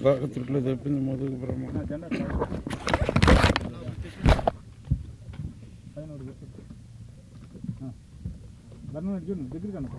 బాగా తిట్లు చెప్పింది మధుకు బ్రహ్మ. దగ్గర కనుక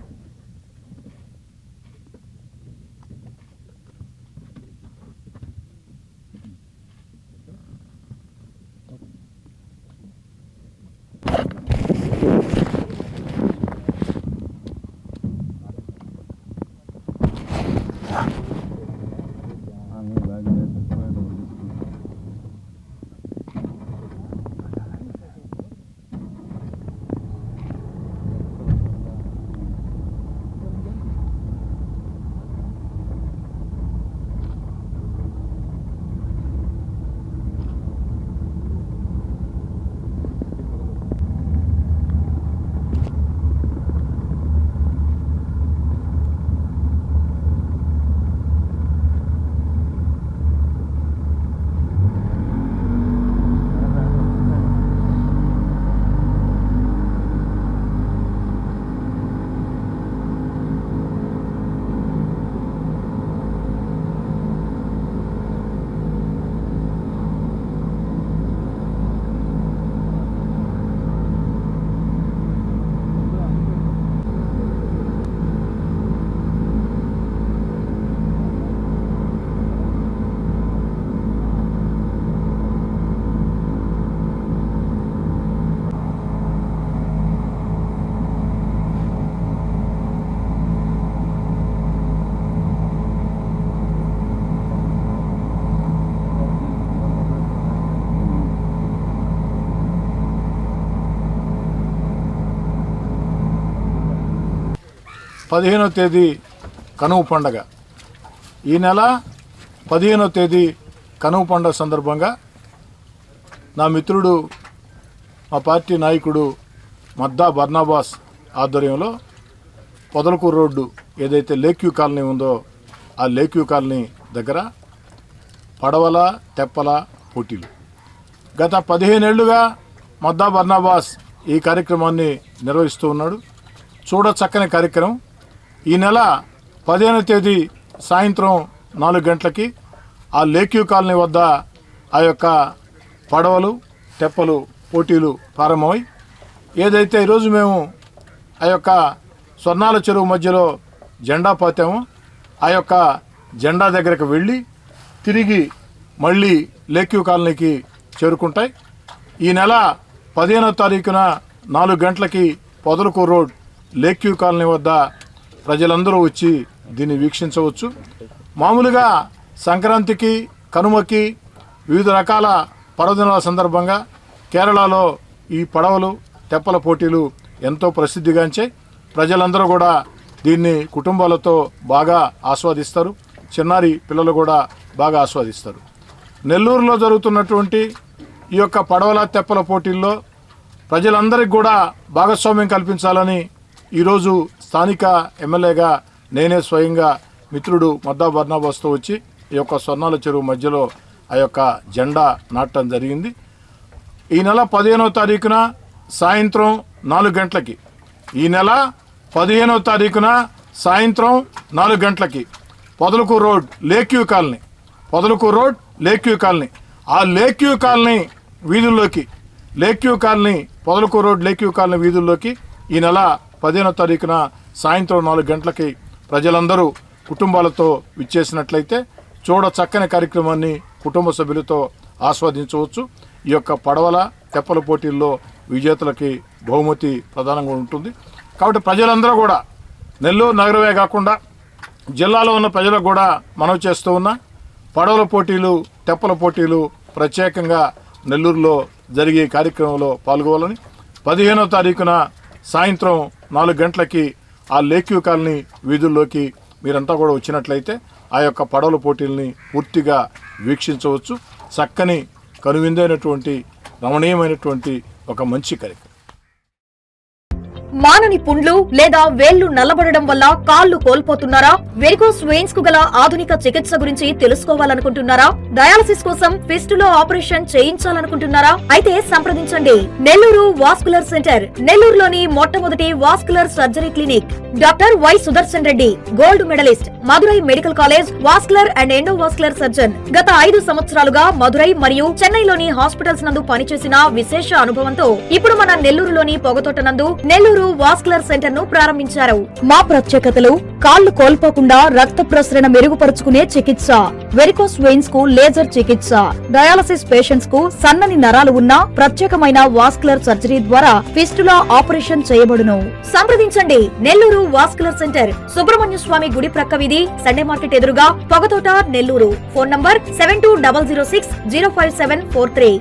15వ తేదీ కనుమ పండగ. ఈ నెల 15వ తేదీ కనుమ పండగ సందర్భంగా నా మిత్రుడు మా పార్టీ నాయకుడు మద్దా బర్నాబాస్ ఆధ్వర్యంలో పొదలకూరు రోడ్డు ఏదైతే లేక్యూ కాలనీ ఉందో ఆ లేక్యూ కాలనీ దగ్గర పడవల తెప్పల పోటీలు గత 15 ఏళ్లుగా మద్దా బర్నాబాస్ ఈ కార్యక్రమాన్ని నిర్వహిస్తూ ఉన్నాడు. చూడ చక్కని కార్యక్రమం. ఈ నెల 15వ తేదీ సాయంత్రం 4 గంటలకి ఆ లేక్యూ కాలనీ వద్ద ఆ యొక్క పడవలు తెప్పలు పోటీలు ప్రారంభమై ఏదైతే ఈరోజు మేము ఆ యొక్క స్వర్ణాల చెరువు మధ్యలో జెండా పాతామో ఆ యొక్క జెండా దగ్గరకు వెళ్ళి తిరిగి మళ్ళీ లేక్యూ కాలనీకి చేరుకుంటాయి. ఈ నెల 15వ తారీఖున 4 గంటలకి పొదలకూరు రోడ్ లేక్యూ కాలనీ వద్ద ప్రజలందరూ వచ్చి దీన్ని వీక్షించవచ్చు. మామూలుగా సంక్రాంతికి కనుమకి వివిధ రకాల పర్వదినాల సందర్భంగా కేరళలో ఈ పడవలు తెప్పల పోటీలు ఎంతో ప్రసిద్ధిగాంచాయి. ప్రజలందరూ కూడా దీన్ని కుటుంబాలతో బాగా ఆస్వాదిస్తారు. చిన్నారి పిల్లలు కూడా బాగా ఆస్వాదిస్తారు. నెల్లూరులో జరుగుతున్నటువంటి ఈ యొక్క పడవల తెప్పల పోటీల్లో ప్రజలందరికీ కూడా భాగస్వామ్యం కల్పించాలని ఈరోజు స్థానిక ఎమ్మెల్యేగా నేనే స్వయంగా మిత్రుడు మద్దా బర్నాబాస్తో వచ్చి ఈ యొక్క స్వర్ణాల చెరువు మధ్యలో ఆ యొక్క జెండా నాటడం జరిగింది. ఈ నెల 15వ తారీఖున సాయంత్రం 4 గంటలకి ఈ నెల 15వ తారీఖున సాయంత్రం 4 గంటలకి Podalakuru road లేక్యూ colony Podalakuru road లేక్యూ colony ఆ లేక్యూ colony వీధుల్లోకి లేక్యూ colony Podalakuru road లేక్యూ colony వీధుల్లోకి ఈ నెల 15వ తారీఖున సాయంత్రం 4 గంటలకి ప్రజలందరూ కుటుంబాలతో విచ్చేసినట్లయితే చూడ చక్కని కార్యక్రమాన్ని కుటుంబ సభ్యులతో ఆస్వాదించవచ్చు. ఈ యొక్క పడవల తెప్పల పోటీల్లో విజేతలకి బహుమతి ప్రధానంగా ఉంటుంది. కాబట్టి ప్రజలందరూ కూడా నెల్లూరు నగరమే కాకుండా జిల్లాలో ఉన్న ప్రజలకు కూడా మనవి చేస్తూ ఉన్న పడవల పోటీలు తెప్పల పోటీలు ప్రత్యేకంగా నెల్లూరులో జరిగే కార్యక్రమంలో పాల్గొవాలని 15వ తారీఖున సాయంత్రం 4 గంటలకి ఆ లేక్యూ కాలనీ వీధుల్లోకి మీరంతా కూడా వచ్చినట్లయితే ఆ యొక్క పడవల పోటీల్ని పూర్తిగా వీక్షించవచ్చు. చక్కని కనువిందైనటువంటి రమణీయమైనటువంటి ఒక మంచి కార్యక్రమం. మానని పుండ్లు లేదా వేళ్లు నల్లబడడం వల్ల కాళ్లు కోల్పోతున్నారా? వెరికోస్ వెయిన్స్ కు గల ఆధునిక చికిత్స గురించి తెలుసుకోవాలనుకుంటున్నారా? డయాలసిస్ కోసం ఫిస్టులా ఆపరేషన్ చేయించాలనుకుంటున్నారా? అయితే సంప్రదించండి నెల్లూరు వాస్కులర్ సెంటర్. నెల్లూరులోని మొట్టమొదటి vascular surgery clinic. Doctor Y Sudarshan Reddy, gold medalist, Madurai medical college vascular and endovascular surgeon. గత 5 సంవత్సరాలుగా మదురై మరియు చెన్నైలోని హాస్పిటల్స్ నందు పనిచేసిన విశేష అనుభవంతో ఇప్పుడు మన నెల్లూరులోని పొగతోట నందు నెల్లూరు వాస్కులర్ సెంటర్ ను ప్రారంభించారు. మా ప్రత్యేకతలు: కాళ్లు కోల్పోకుండా రక్త ప్రసరణ మెరుగుపరుచుకునే చికిత్స, వెరికోస్ వెయిన్స్ కు లేజర్ చికిత్స, డయాలసిస్ పేషెంట్స్ కు సన్నని నరాలు ఉన్న ప్రత్యేకమైన వాస్కులర్ సర్జరీ ద్వారా ఫిస్టులా ఆపరేషన్ చేయబడును. సంప్రదించండి నెల్లూరు వాస్కులర్ సెంటర్, సుబ్రహ్మణ్య స్వామి గుడి ప్రక్క వీధి, సండే మార్కెట్ ఎదురుగా, పొగతోట, నెల్లూరు. Phone number 7200605743.